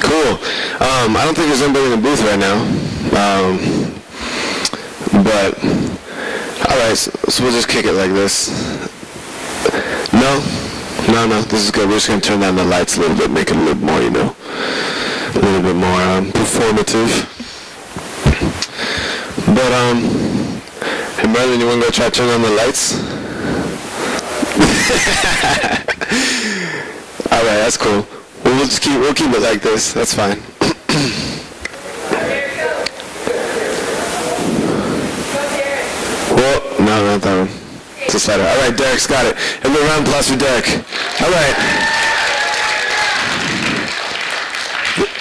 Cool. I don't think there's anybody in the booth right now. But, alright, so we'll just kick it like this. No, this is good. We're just going to turn down the lights a little bit, make it a little more, a little bit more performative. But, hey, Merlin, you want to go try to turn on the lights? Alright, that's cool. We'll keep it like this. That's fine. Well, no, not that one. It's a slider. All right, Derek's got it. And we're round plus for Derek. All right.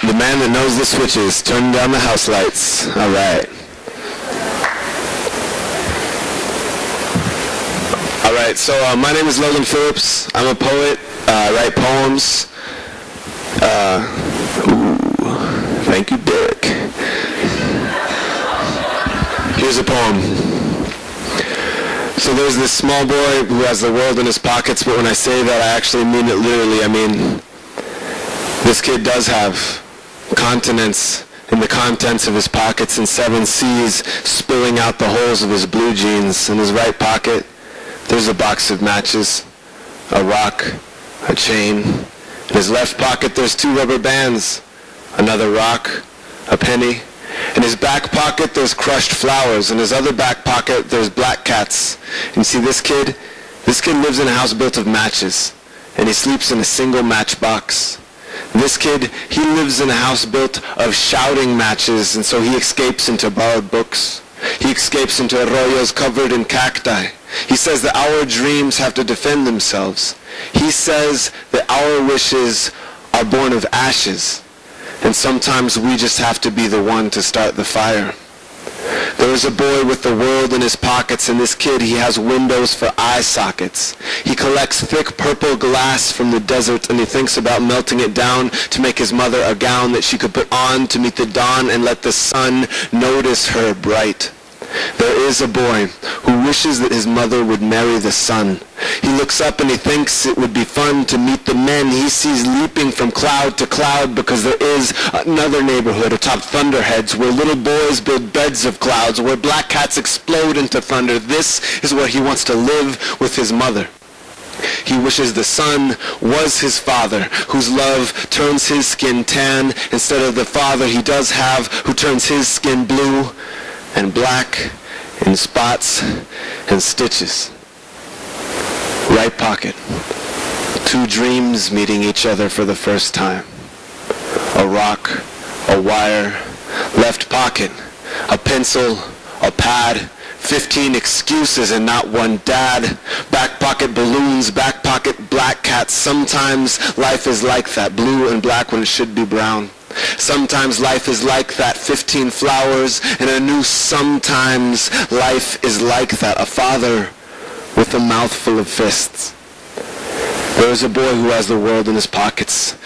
The man that knows the switches, turning down the house lights. All right. All right. So my name is Logan Phillips. I'm a poet. I write poems. Thank you, Derek. Here's a poem. So there's this small boy who has the world in his pockets, but when I say that, I actually mean it literally. I mean, this kid does have continents in the contents of his pockets and 7 seas spilling out the holes of his blue jeans. In his right pocket, there's a box of matches, a rock, a chain. In his left pocket, there's 2 rubber bands, another rock, a penny. In his back pocket, there's crushed flowers. In his other back pocket, there's black cats. And you see, this kid lives in a house built of matches, and he sleeps in a single matchbox. This kid, he lives in a house built of shouting matches, and so he escapes into borrowed books. He escapes into arroyos covered in cacti. He says that our dreams have to defend themselves. He says that our wishes are born of ashes, and sometimes we just have to be the one to start the fire. There is a boy with the world in his pockets, and this kid, he has windows for eye sockets. He collects thick purple glass from the desert, and he thinks about melting it down to make his mother a gown that she could put on to meet the dawn and let the sun notice her bright. There is a boy who wishes that his mother would marry the sun. He looks up and he thinks it would be fun to meet the men he sees leaping from cloud to cloud, because there is another neighborhood atop thunderheads where little boys build beds of clouds, where black cats explode into thunder. This is where he wants to live with his mother. He wishes the sun was his father, whose love turns his skin tan, instead of the father he does have, who turns his skin blue and black and spots and stitches. Right pocket, 2 dreams meeting each other for the first time. A rock, a wire. Left pocket, a pencil, a pad, 15 excuses and not one dad. Back pocket balloons, back pocket black cats. Sometimes life is like that, blue and black when it should be brown. Sometimes life is like that, 15 flowers and a new sometimes life is like that, a father with a mouthful of fists. There is a boy who has the world in his pockets,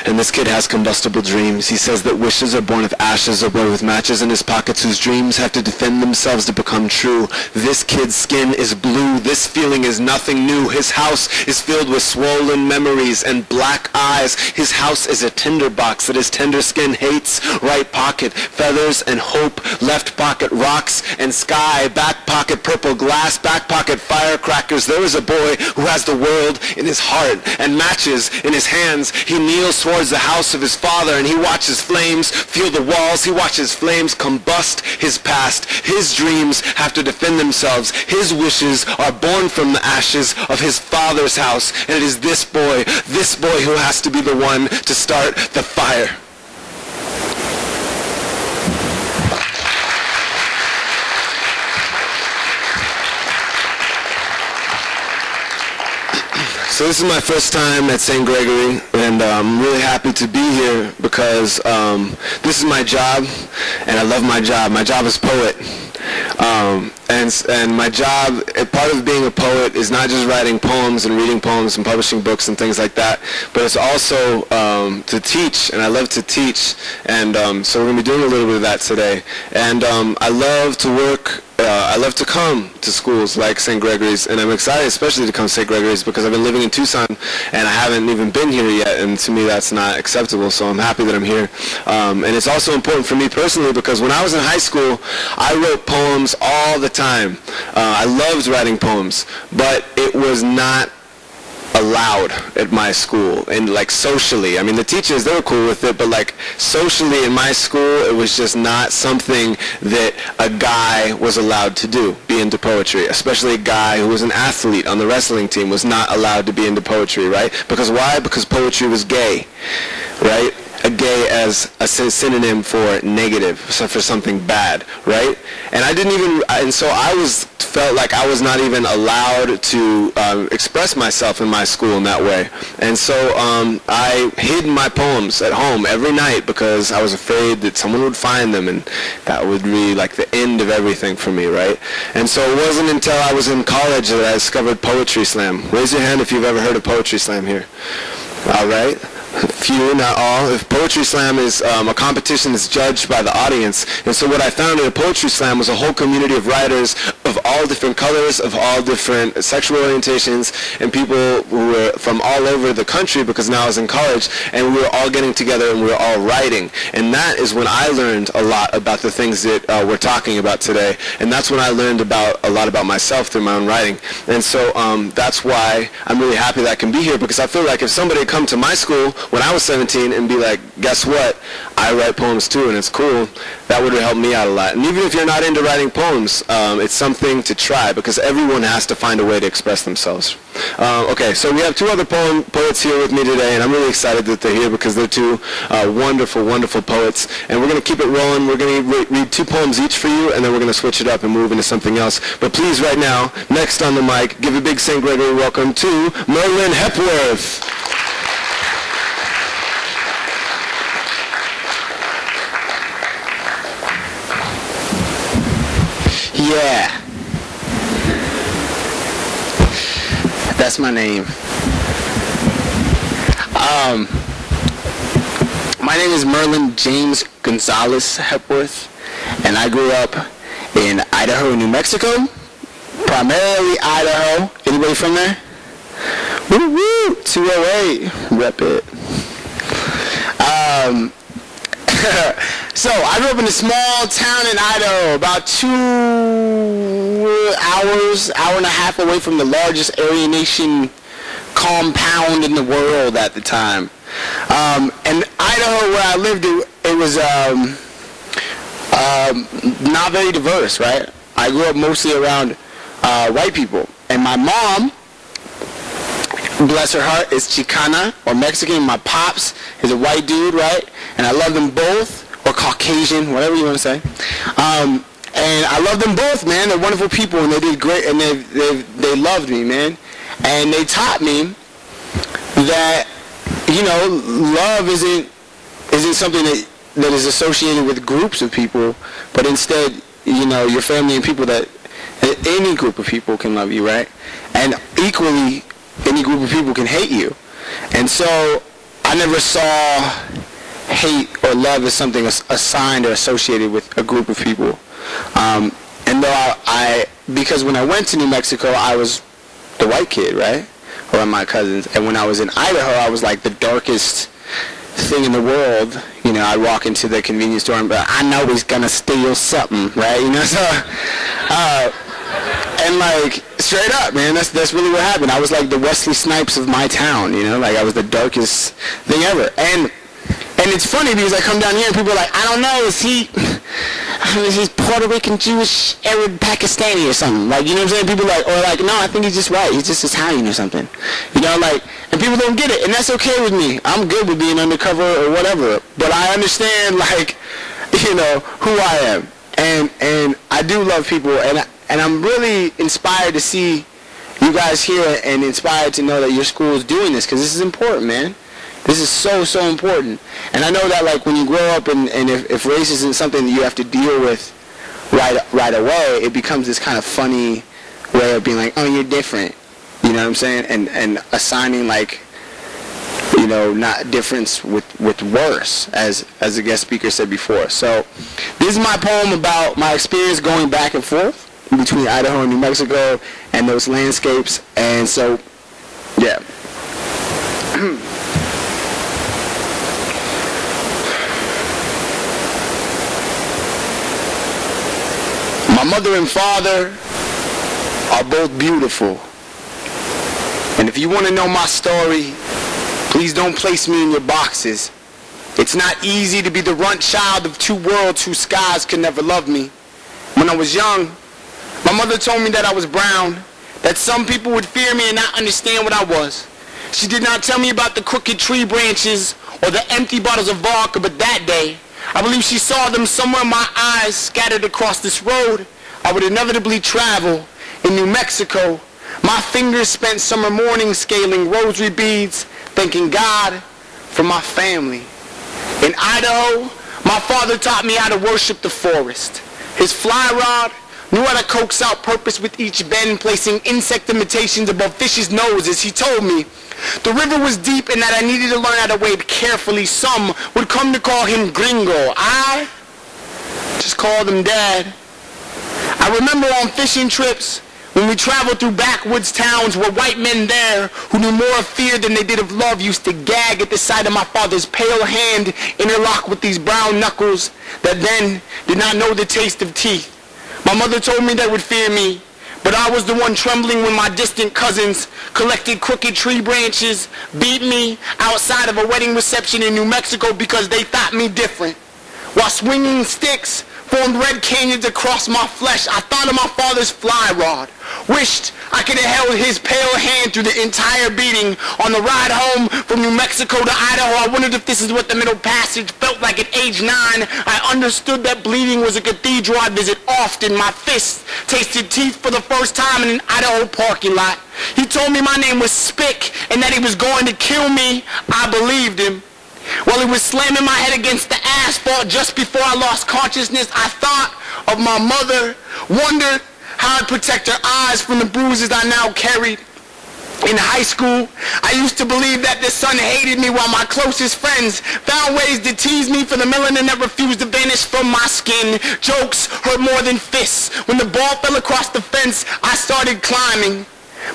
and this kid has combustible dreams. He says that wishes are born of ashes, a boy with matches in his pockets whose dreams have to defend themselves to become true. This kid's skin is blue. This feeling is nothing new. His house is filled with swollen memories and black eyes. His house is a tinderbox that his tender skin hates. Right pocket, feathers and hope. Left pocket, rocks and sky. Back pocket, purple glass. Back pocket, firecrackers. There is a boy who has the world in his heart and matches in his hands. He kneels towards the house of his father, and he watches flames fill the walls. He watches flames combust his past. His dreams have to defend themselves. His wishes are born from the ashes of his father's house, and it is this boy who has to be the one to start the fire. So this is my first time at St. Gregory, and I'm really happy to be here because this is my job, and I love my job. My job is poet. And my job, part of being a poet is not just writing poems and reading poems and publishing books and things like that, but it's also to teach, and I love to teach, and so we're going to be doing a little bit of that today. And I love to work I love to come to schools like St. Gregory's, and I'm excited especially to come to St. Gregory's because I've been living in Tucson and I haven't even been here yet, and to me that's not acceptable, so I'm happy that I'm here. And it's also important for me personally because when I was in high school, I wrote poems all the time. I loved writing poems, but it was not allowed at my school, and like socially, I mean the teachers, they were cool with it, but like socially in my school it was just not something that a guy was allowed to do, be into poetry. Especially a guy who was an athlete on the wrestling team was not allowed to be into poetry, right? Because why? Because poetry was gay, right? A gay as a synonym for negative, so for something bad, right? And I didn't even, and so I felt like I was not even allowed to express myself in my school in that way. And so I hid my poems at home every night because I was afraid that someone would find them, and that would be like the end of everything for me, right? And so it wasn't until I was in college that I discovered Poetry Slam. Raise your hand if you've ever heard of Poetry Slam here. All right. Few, not all. If Poetry Slam is a competition that's judged by the audience. And so what I found in a Poetry Slam was a whole community of writers of all different colors, of all different sexual orientations, and people who were from all over the country, because now I was in college, and we were all getting together and we were all writing. And that is when I learned a lot about the things that we're talking about today. And that's when I learned a lot about myself through my own writing. And so that's why I'm really happy that I can be here, because I feel like if somebody had come to my school when I was 17 and be like, guess what, I write poems too and it's cool, that would have helped me out a lot. And even if you're not into writing poems, it's something to try, because everyone has to find a way to express themselves. Okay, so we have two other poets here with me today, and I'm really excited that they're here because they're two wonderful, wonderful poets. And we're going to keep it rolling. We're going to read two poems each for you, and then we're going to switch it up and move into something else. But please, right now, next on the mic, give a big St. Gregory welcome to Merlin Hepworth. Yeah, that's my name. My name is Merlin James Gonzalez Hepworth, and I grew up in Idaho, New Mexico, primarily Idaho. Anybody from there? Woo woo, 208, rep it. So I grew up in a small town in Idaho, about 2 hours, hour and a half away from the largest Aryan Nation compound in the world at the time. And Idaho, where I lived, it was not very diverse, right? I grew up mostly around white people. And my mom, bless her heart, is Chicana or Mexican. My pops is a white dude, right? And I love them both, or Caucasian, whatever you want to say. And I love them both, man. They're wonderful people, and they did great, and they loved me, man. And they taught me that, you know, love isn't something that is associated with groups of people, but instead, you know, your family and people, that any group of people can love you, right? And equally, any group of people can hate you. And so I never saw hate or love as something assigned or associated with a group of people. And though because when I went to New Mexico, I was the white kid, right? Or my cousins. And when I was in Idaho, I was like the darkest thing in the world. You know, I'd walk into the convenience store and be like, I know he's gonna steal something, right? You know, so, and like, straight up, man, that's really what happened. I was like the Wesley Snipes of my town, you know, like I was the darkest thing ever. And it's funny because I come down here and people are like, I don't know, is he's Puerto Rican, Jewish, Arab, Pakistani or something? Like, you know what I'm saying? People like, or like, no, I think he's just white. He's just Italian or something. You know, like, and people don't get it. And that's okay with me. I'm good with being undercover or whatever. But I understand, like, you know, who I am. And I do love people. And I'm really inspired to see you guys here and inspired to know that your school is doing this, because this is important, man. This is so, so important. And I know that, like, when you grow up and if race isn't something that you have to deal with right away, it becomes this kind of funny way of being like, oh, you're different. You know what I'm saying? And assigning, like, you know, not difference with worse, as the guest speaker said before. So this is my poem about my experience going back and forth. between Idaho and New Mexico and those landscapes. And so, yeah. My mother and father are both beautiful. And if you want to know my story, please don't place me in your boxes. It's not easy to be the runt child of two worlds whose skies could never love me. When I was young, my mother told me that I was brown, that some people would fear me and not understand what I was. She did not tell me about the crooked tree branches or the empty bottles of vodka, but that day, I believe she saw them somewhere in my eyes scattered across this road I would inevitably travel in New Mexico. My fingers spent summer mornings scaling rosary beads, thanking God for my family. In Idaho, my father taught me how to worship the forest. His fly rod knew how to coax out purpose with each bend, placing insect imitations above fish's noses. He told me the river was deep and that I needed to learn how to wade carefully. Some would come to call him Gringo. I just called him Dad. I remember on fishing trips when we traveled through backwoods towns where white men there who knew more of fear than they did of love used to gag at the sight of my father's pale hand interlocked with these brown knuckles that then did not know the taste of teeth. My mother told me they would fear me, but I was the one trembling when my distant cousins collected crooked tree branches, beat me outside of a wedding reception in New Mexico because they thought me different. While swinging sticks formed red canyons across my flesh, I thought of my father's fly rod. Wished I could have held his pale hand through the entire beating. On the ride home from New Mexico to Idaho, I wondered if this is what the Middle Passage felt like at age 9. I understood that bleeding was a cathedral I visit often. My fists tasted teeth for the first time in an Idaho parking lot. He told me my name was Spick and that he was going to kill me. I believed him. While he was slamming my head against the asphalt just before I lost consciousness, I thought of my mother, wondered how I'd protect her eyes from the bruises I now carried. In high school, I used to believe that the sun hated me while my closest friends found ways to tease me for the melanin that refused to vanish from my skin. Jokes hurt more than fists. When the ball fell across the fence, I started climbing.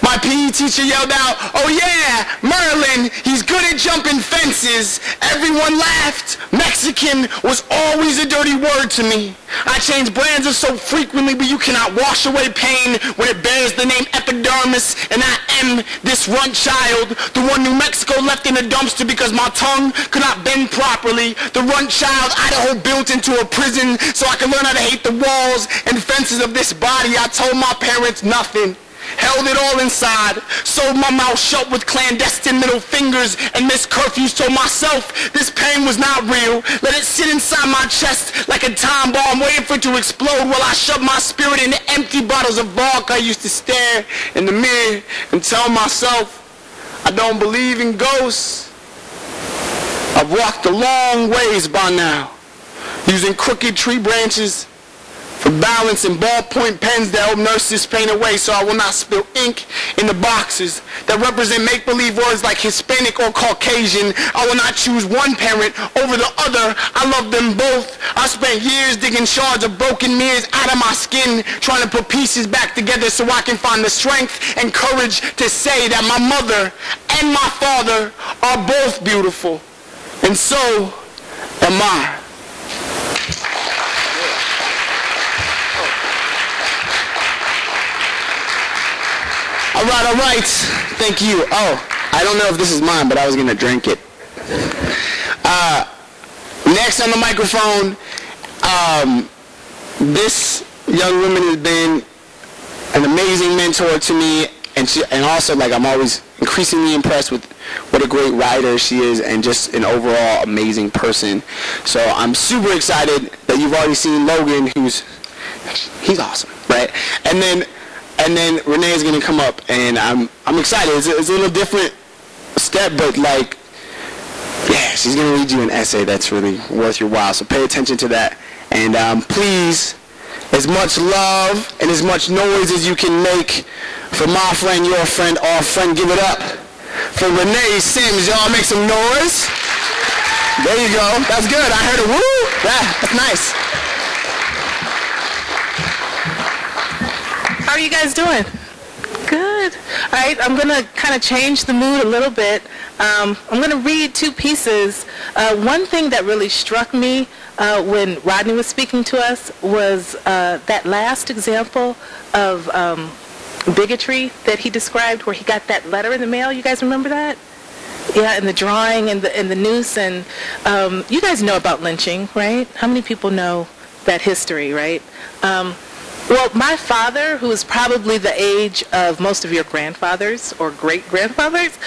My PE teacher yelled out, "Oh yeah, Merlin, he's good at jumping fences." Everyone laughed. Mexican was always a dirty word to me. I changed brands so frequently, but you cannot wash away pain when it bears the name epidermis, and I am this runt child, the one New Mexico left in a dumpster because my tongue could not bend properly, the runt child Idaho built into a prison so I could learn how to hate the walls and fences of this body. I told my parents nothing. Held it all inside, sewed my mouth shut with clandestine middle fingers, and missed curfews. Told myself this pain was not real. Let it sit inside my chest like a time bomb, waiting for it to explode while I shoved my spirit into empty bottles of vodka. I used to stare in the mirror and tell myself I don't believe in ghosts. I've walked a long ways by now, using crooked tree branches for balance and ballpoint pens that help nurses paint away so I will not spill ink in the boxes that represent make-believe words like Hispanic or Caucasian. I will not choose one parent over the other. I love them both. I spent years digging shards of broken mirrors out of my skin, trying to put pieces back together so I can find the strength and courage to say that my mother and my father are both beautiful, and so am I. All right. Thank you. Oh, I don't know if this is mine, but I was going to drink it. Next on the microphone, this young woman has been an amazing mentor to me, and also, like, I'm always increasingly impressed with what a great writer she is and just an overall amazing person. So I'm super excited that you've already seen Logan, he's awesome, right? And then Renee is going to come up, and I'm excited. It's a little different step, but like, yeah, she's going to read you an essay that's really worth your while. So pay attention to that. And please, as much love and as much noise as you can make for my friend, your friend, our friend. Give it up for Renee Sims. Y'all make some noise. There you go. That's good. I heard a woo. Yeah, that's nice. are you guys doing? Good. All right, I'm going to kind of change the mood a little bit. I'm going to read two pieces. One thing that really struck me when Rodney was speaking to us was that last example of bigotry that he described, where he got that letter in the mail. You guys remember that? Yeah, and the drawing and the noose. And you guys know about lynching, right? How many people know that history, right? Well, my father, who is probably the age of most of your grandfathers or great-grandfathers,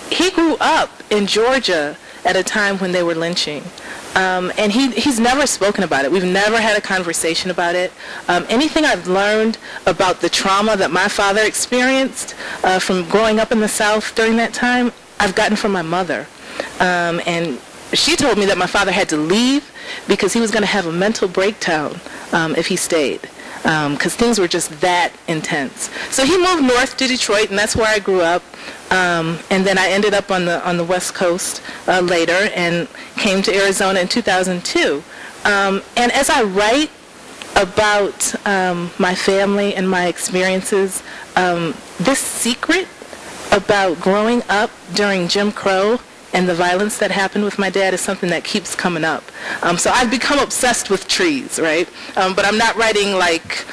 he grew up in Georgia at a time when they were lynching. And he's never spoken about it. We've never had a conversation about it. Anything I've learned about the trauma that my father experienced from growing up in the South during that time, I've gotten from my mother. And she told me that my father had to leave because he was going to have a mental breakdown if he stayed, because things were just that intense. So he moved north to Detroit, and that's where I grew up. And then I ended up on the West Coast later and came to Arizona in 2002. And as I write about my family and my experiences, this secret about growing up during Jim Crow and the violence that happened with my dad is something that keeps coming up. So I've become obsessed with trees, right? But I'm not writing like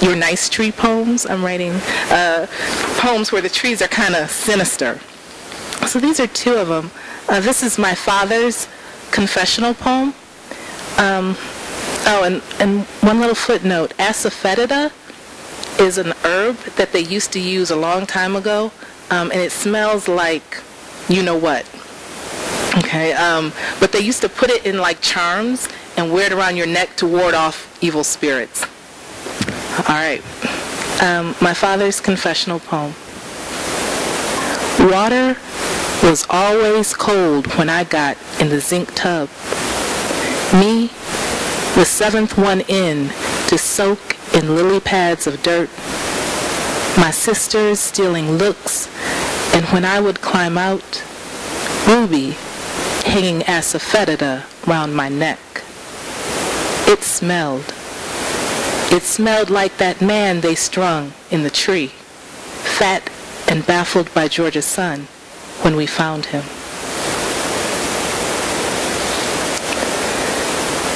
your nice tree poems. I'm writing poems where the trees are kind of sinister. So these are two of them. This is my father's confessional poem. And one little footnote. Asafoetida is an herb that they used to use a long time ago, and it smells like you know what. Okay, but they used to put it in like charms and wear it around your neck to ward off evil spirits. All right, my father's confessional poem. Water was always cold when I got in the zinc tub. Me, the seventh one in to soak in lily pads of dirt. My sisters stealing looks, and when I would climb out, Ruby hanging asafoetida round my neck. It smelled. It smelled like that man they strung in the tree, fat and baffled by Georgia's sun when we found him.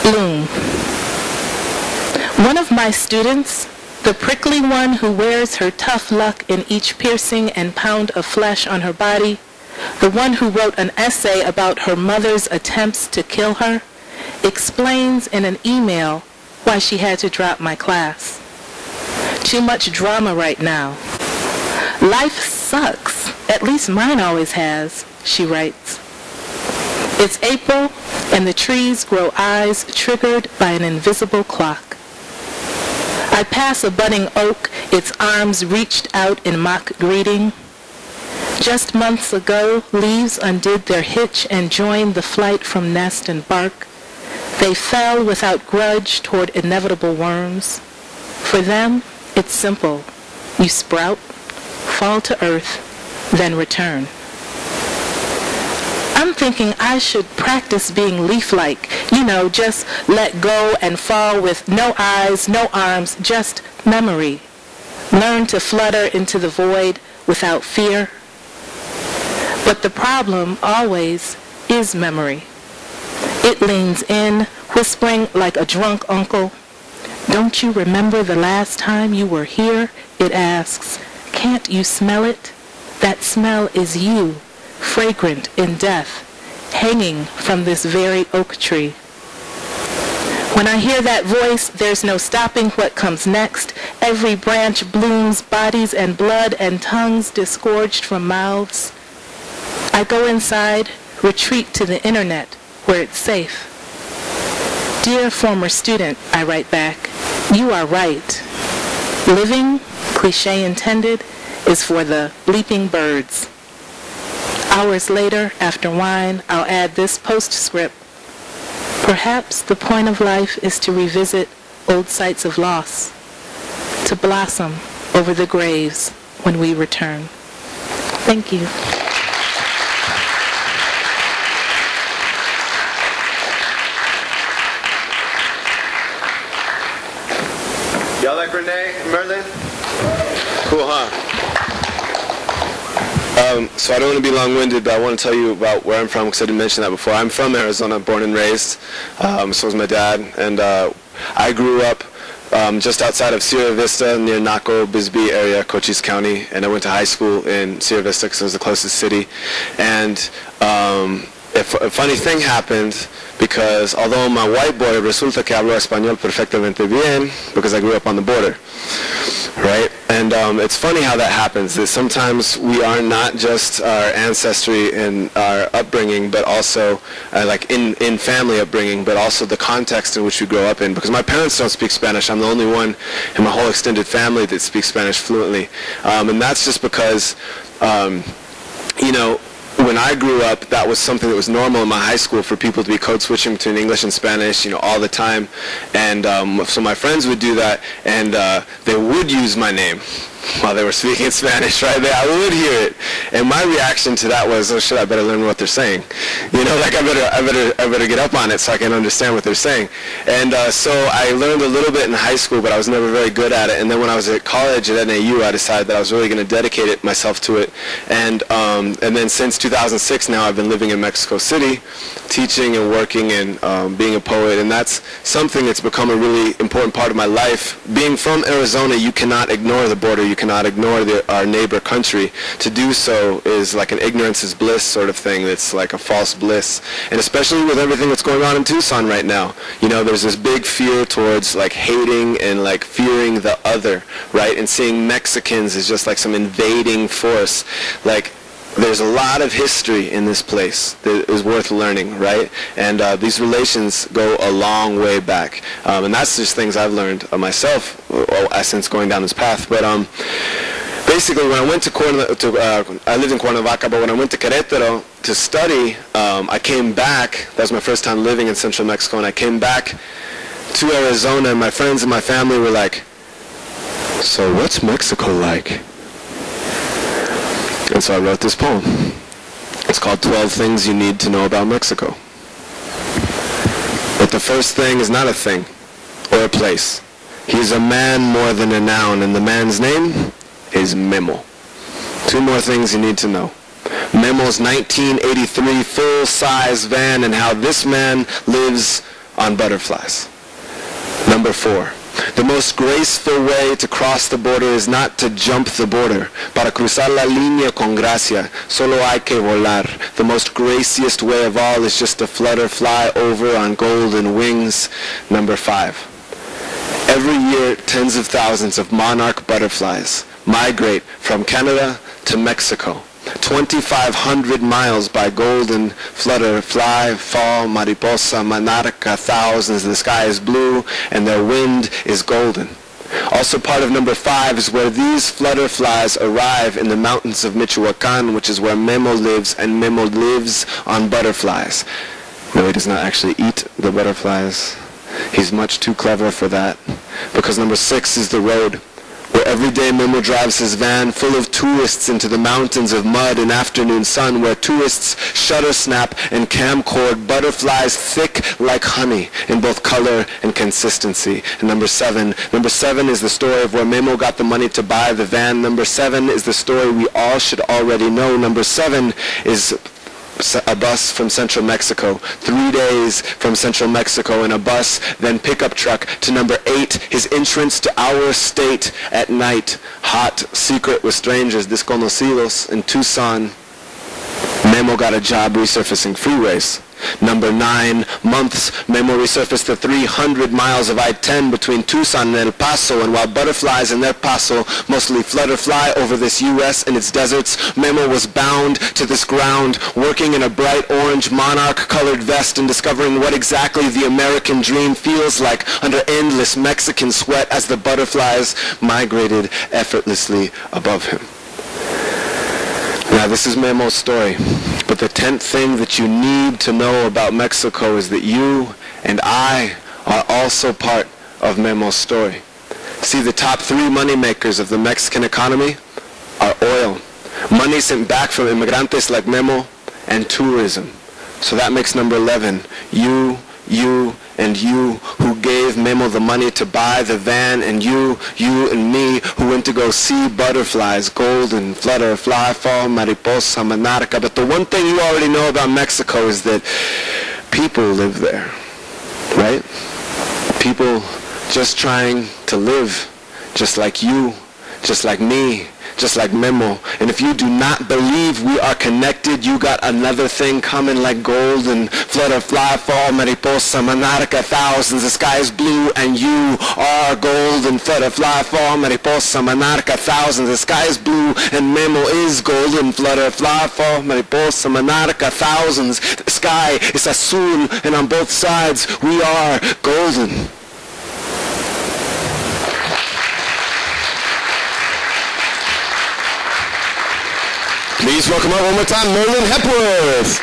Bloom. One of my students, the prickly one who wears her tough luck in each piercing and pound of flesh on her body, the one who wrote an essay about her mother's attempts to kill her, explains in an email why she had to drop my class. Too much drama right now. Life sucks. At least mine always has, she writes. It's April, and the trees grow eyes triggered by an invisible clock. I pass a budding oak, its arms reached out in mock greeting. Just months ago, leaves undid their hitch and joined the flight from nest and bark. They fell without grudge toward inevitable worms. For them, it's simple. You sprout, fall to earth, then return. I'm thinking I should practice being leaf-like, just let go and fall with no eyes, no arms, just memory. Learn to flutter into the void without fear. But the problem always is memory. It leans in, whispering like a drunk uncle. Don't you remember the last time you were here? It asks. Can't you smell it? That smell is you, fragrant in death, hanging from this very oak tree. When I hear that voice, there's no stopping what comes next. Every branch blooms, bodies and blood and tongues disgorged from mouths. I go inside, retreat to the internet, where it's safe. Dear former student, I write back, you are right. Living, cliche intended, is for the bleeping birds. Hours later, after wine, I'll add this postscript. Perhaps the point of life is to revisit old sites of loss, to blossom over the graves when we return. Thank you. Y'all like Renee? Cool, huh? So I don't want to be long-winded, but I want to tell you about where I'm from, because I didn't mention that before. I'm from Arizona, born and raised. So is my dad. And I grew up just outside of Sierra Vista, near Naco, Bisbee area, Cochise County. And I went to high school in Sierra Vista because it was the closest city. And a funny thing happened, because although my white boy resulta que habló español perfectamente bien, because I grew up on the border, right? And it's funny how that happens, that sometimes we are not just our ancestry and our upbringing, but also like in family upbringing, but also the context in which we grow up in. Because my parents don't speak Spanish. I'm the only one in my whole extended family that speaks Spanish fluently. And that's just because, you know, when I grew up, that was something that was normal in my high school for people to be code switching between English and Spanish, you know, all the time. And so my friends would do that, and they would use my name while they were speaking Spanish, right? I would hear it, and my reaction to that was, oh shit, I better learn what they're saying. You know, like I better get up on it so I can understand what they're saying. And so I learned a little bit in high school, but I was never very good at it. And then when I was at college at NAU, I decided that I was really going to dedicate myself to it. And then since 2006 now, I've been living in Mexico City, teaching and working and being a poet. And that's something that's become a really important part of my life. Being from Arizona, you cannot ignore the border. You cannot ignore our neighbor country. To do so is like an ignorance is bliss sort of thing. It's like a false bliss. And especially with everything that's going on in Tucson right now. You know, there's this big fear towards like hating and like fearing the other, right? And seeing Mexicans as just like some invading force. Like, there's a lot of history in this place that is worth learning, right? And these relations go a long way back. And that's just things I've learned myself since going down this path. But basically, when I went to I lived in Cuernavaca, but when I went to Querétaro to study, I came back. That was my first time living in central Mexico, and I came back to Arizona, and my friends and my family were like, so what's Mexico like? And so I wrote this poem. It's called 12 Things You Need to Know About Mexico. But the first thing is not a thing or a place. He's a man more than a noun, and the man's name is Memo. Two more things you need to know. Memo's 1983 full-size van and how this man lives on butterflies. Number 4. The most graceful way to cross the border is not to jump the border. Para cruzar la línea con gracia, solo hay que volar. The most graciest way of all is just to flutter, fly over on golden wings. Number 5. Every year, tens of thousands of monarch butterflies migrate from Canada to Mexico. 2,500 miles by golden flutter, fly, fall, mariposa, monarca, thousands. The sky is blue and their wind is golden. Also part of number 5 is where these flutterflies arrive in the mountains of Michoacan, which is where Memo lives, and Memo lives on butterflies. No, he does not actually eat the butterflies. He's much too clever for that. Because number 6 is the road, where every day Memo drives his van full of tourists into the mountains of mud and afternoon sun, where tourists shutter snap and camcord butterflies thick like honey in both color and consistency. And number 7 is the story of where Memo got the money to buy the van. Number 7 is the story we all should already know. Number 7 is a bus from central Mexico, 3 days from central Mexico in a bus, then pickup truck to number 8, his entrance to our state at night, hot, secret with strangers, desconocidos in Tucson. Memo got a job resurfacing freeways. Number 9 months, Memo resurfaced the 300 miles of I-10 between Tucson and El Paso, and while butterflies in their paso mostly flutter fly over this U.S. and its deserts, Memo was bound to this ground, working in a bright orange monarch-colored vest and discovering what exactly the American dream feels like under endless Mexican sweat as the butterflies migrated effortlessly above him. Now, this is Memo's story, but the 10th thing that you need to know about Mexico is that you and I are also part of Memo's story. See, the top 3 moneymakers of the Mexican economy are oil, money sent back from immigrantes like Memo, and tourism. So that makes number 11, you, and you, who gave Memo the money to buy the van, and you and me who went to go see butterflies, golden, flutter, fly, fall, mariposa, monarca. But the one thing you already know about Mexico is that people live there, right? People just trying to live, just like you, just like me, just like Memo. And if you do not believe we are connected, you got another thing coming like gold and flutter, fly, fall, mariposa, monarca, thousands. The sky is blue and you are gold and flutter, fly, fall, mariposa, monarca, thousands. The sky is blue and Memo is gold and flutter, fly, fall, mariposa, monarca, thousands. The sky is azul and on both sides we are golden. Please welcome up one more time, Merlin Hepworth.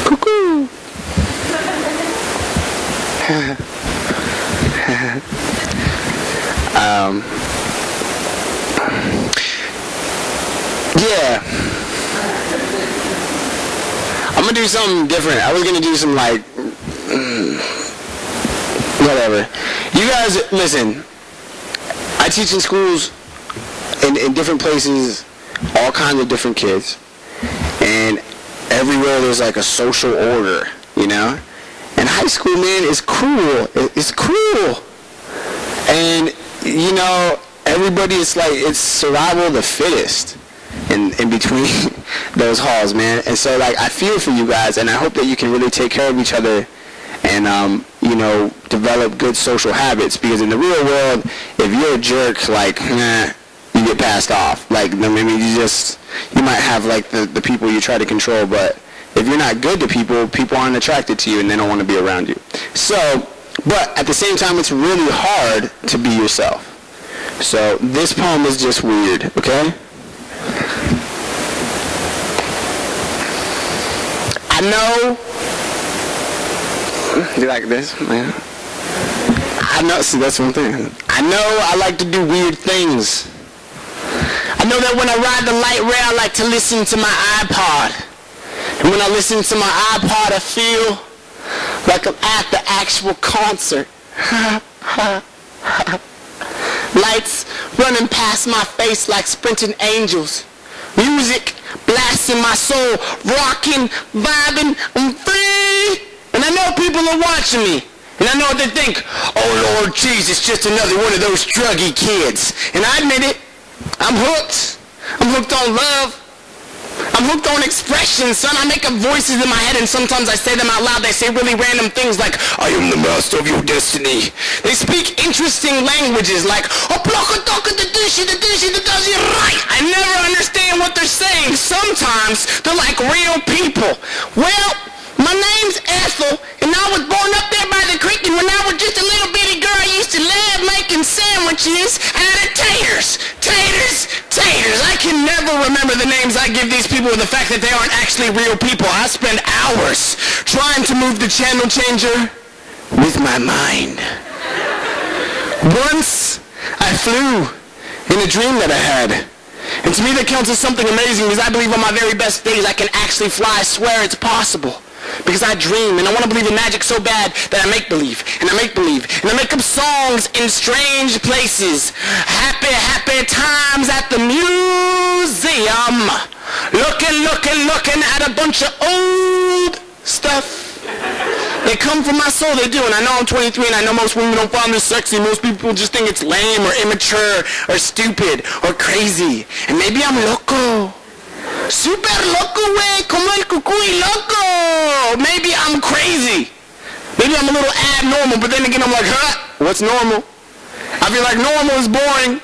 Cuckoo. Yeah. I'm gonna do something different. I was gonna do some like, whatever. You guys, listen, I teach in schools in different places, all kinds of different kids. And everywhere there's like a social order, you know? And high school, man, is cruel. It's cruel. And, you know, everybody, it's like, it's survival of the fittest in between those halls, man. And so, like, I feel for you guys, and I hope that you can really take care of each other and, you know, develop good social habits. Because in the real world, if you're a jerk, like, you get passed off. Like, I mean, you might have, like, the people you try to control, but if you're not good to people, people aren't attracted to you and they don't want to be around you. So, but at the same time, it's really hard to be yourself. So this poem is just weird, okay? I know, do you like this, man? I know, see, that's one thing. I know I like to do weird things. I know that when I ride the light rail, I like to listen to my iPod. And when I listen to my iPod, I feel like I'm at the actual concert. Lights running past my face like sprinting angels. Music blasting my soul, rocking, vibing, I'm free. And I know people are watching me. And I know what they think. Oh, Lord Jesus, just another one of those druggy kids. And I admit it. I'm hooked. I'm hooked on love. I'm hooked on expression, son. I make up voices in my head and sometimes I say them out loud. They say really random things like, I am the master of your destiny. They speak interesting languages like, I never understand what they're saying. Sometimes they're like real people. Well, my name's Ethel and I was born up there by the creek, and when I was just a little bitty girl I used to love making sandwiches out of taters. I can never remember the names I give these people, and the fact that they aren't actually real people. I spend hours trying to move the channel changer with my mind. Once I flew in a dream that I had. And to me that counts as something amazing, because I believe on my very best days I can actually fly. I swear it's possible. Because I dream, and I want to believe in magic so bad that I make believe, and I make believe, and I make up songs in strange places. Happy, happy times at the museum. Looking at a bunch of old stuff. They come from my soul, they do, and I know I'm 23, and I know most women don't find this sexy. Most people just think it's lame, or immature, or stupid, or crazy. And maybe I'm loco. Super loco, wey, como el cucuy loco. Maybe I'm crazy. Maybe I'm a little abnormal, but then again I'm like, what's normal? I feel like normal is boring.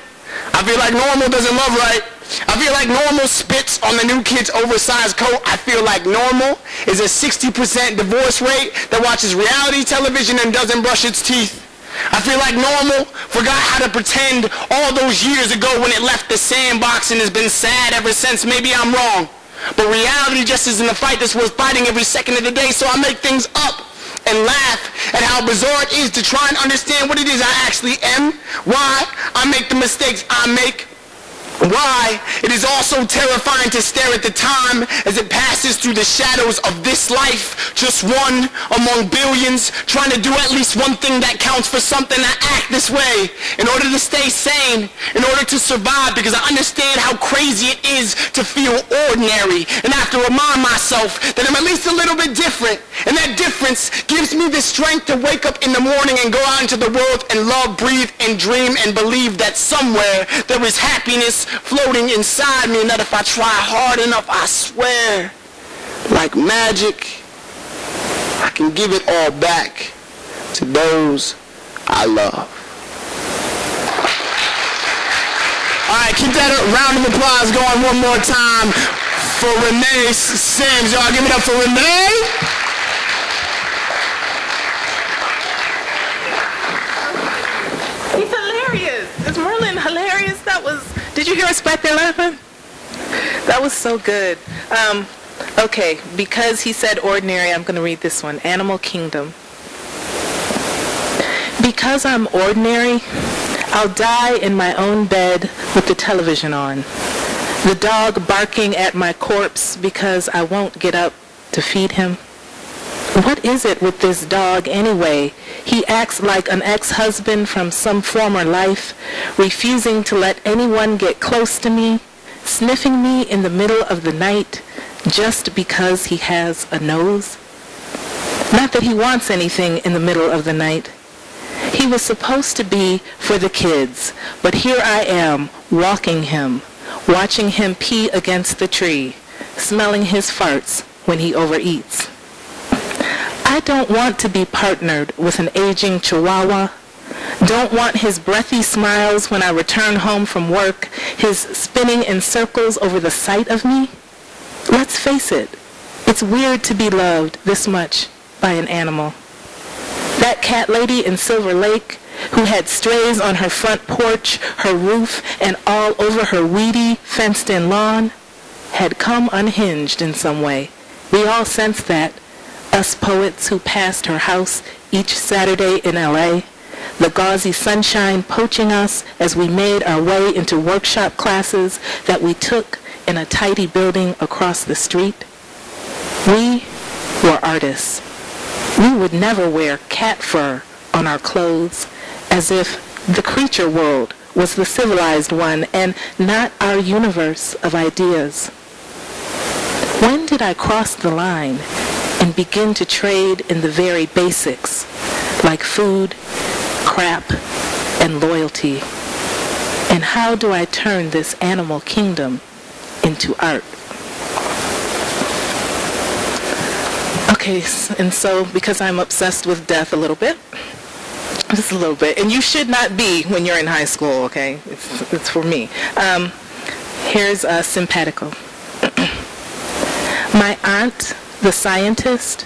I feel like normal doesn't love right. I feel like normal spits on the new kid's oversized coat. I feel like normal is a 60% divorce rate that watches reality television and doesn't brush its teeth. I feel like normal forgot how to pretend all those years ago when it left the sandbox and has been sad ever since. Maybe I'm wrong. But reality just isn't a fight that's worth fighting every second of the day, so I make things up. and laugh at how bizarre it is to try and understand what it is I actually am, why I make the mistakes I make, why it is also terrifying to stare at the time as it passes through the shadows of this life, just one among billions, trying to do at least one thing that counts for something. I act this way in order to stay sane, in order to survive, because I understand how crazy it is to feel ordinary, and I have to remind myself that I'm at least a little bit different, and that difference gives me the strength to wake up in the morning and go out into the world and love, breathe, and dream, and believe that somewhere there is happiness floating inside me, and that if I try hard enough, I swear, like magic, I can give it all back to those I love. All right, keep that round of applause going one more time for Renee Sims. Y'all give it up for Renee. He's hilarious. Is Merlin hilarious? Did you hear us back there laughing? That was so good. Okay, because he said ordinary, I'm going to read this one. Animal Kingdom. Because I'm ordinary, I'll die in my own bed with the television on. The dog barking at my corpse because I won't get up to feed him. What is it with this dog anyway? He acts like an ex-husband from some former life, refusing to let anyone get close to me, sniffing me in the middle of the night just because he has a nose. Not that he wants anything in the middle of the night. He was supposed to be for the kids, but here I am, walking him, watching him pee against the tree, smelling his farts when he overeats. I don't want to be partnered with an aging chihuahua. Don't want his breathy smiles when I return home from work, his spinning in circles over the sight of me. Let's face it, it's weird to be loved this much by an animal. That cat lady in Silver Lake, who had strays on her front porch, her roof, and all over her weedy, fenced-in lawn, had come unhinged in some way. We all sensed that. Us poets who passed her house each Saturday in L.A., the gauzy sunshine poaching us as we made our way into workshop classes that we took in a tidy building across the street. We were artists. We would never wear cat fur on our clothes, as if the creature world was the civilized one and not our universe of ideas. When did I cross the line and begin to trade in the very basics, like food, crap, and loyalty? And how do I turn this animal kingdom into art? Okay, and so because I'm obsessed with death a little bit, just a little bit, and you should not be when you're in high school, okay? It's for me. Here's a simpatico. My aunt, the scientist,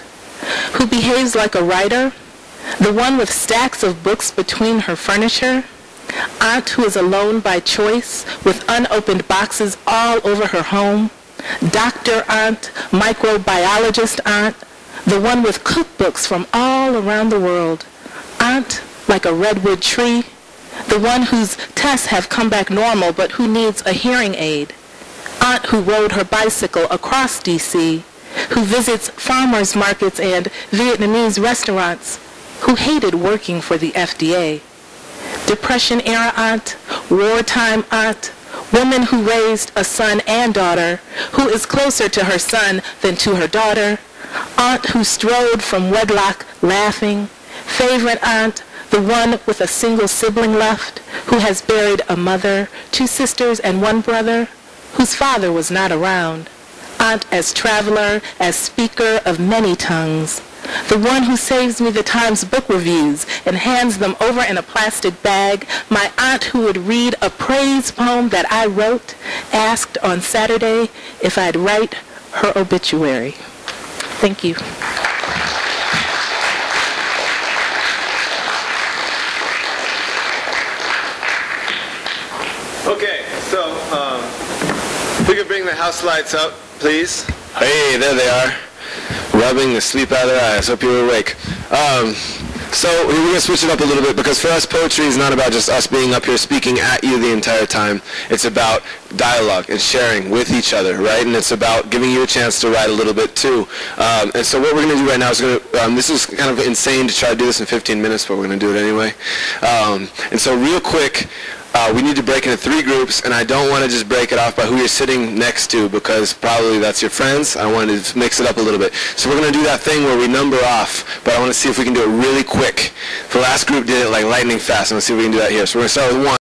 who behaves like a writer, the one with stacks of books between her furniture, aunt who is alone by choice with unopened boxes all over her home, doctor aunt, microbiologist aunt, the one with cookbooks from all around the world, aunt like a redwood tree, the one whose tests have come back normal but who needs a hearing aid, aunt who rode her bicycle across D.C., who visits farmers markets and Vietnamese restaurants, who hated working for the FDA, Depression-era aunt, wartime aunt, woman who raised a son and daughter, who is closer to her son than to her daughter, aunt who strode from wedlock laughing, favorite aunt, the one with a single sibling left, who has buried a mother, 2 sisters, and 1 brother, whose father was not around, aunt as traveler, as speaker of many tongues, the one who saves me the Times book reviews and hands them over in a plastic bag, my aunt who would read a praise poem that I wrote, asked on Saturday if I'd write her obituary. Thank you. Okay, so if we could bring the house lights up, please. Hey, there they are. Rubbing the sleep out of their eyes. Hope you were awake. So we're going to switch it up a little bit, because for us, poetry is not about just us being up here speaking at you the entire time. It's about dialogue and sharing with each other, right? And it's about giving you a chance to write a little bit too. And so what we're going to do right now is this is kind of insane to try to do this in 15 minutes, but we're going to do it anyway. And so real quick, we need to break into 3 groups, and I don't want to just break it off by who you're sitting next to, because probably that's your friends. I wanted to mix it up a little bit. So we're going to do that thing where we number off, but I want to see if we can do it really quick. The last group did it like lightning fast. I want to see if we can do that here. So we're going to start with 1.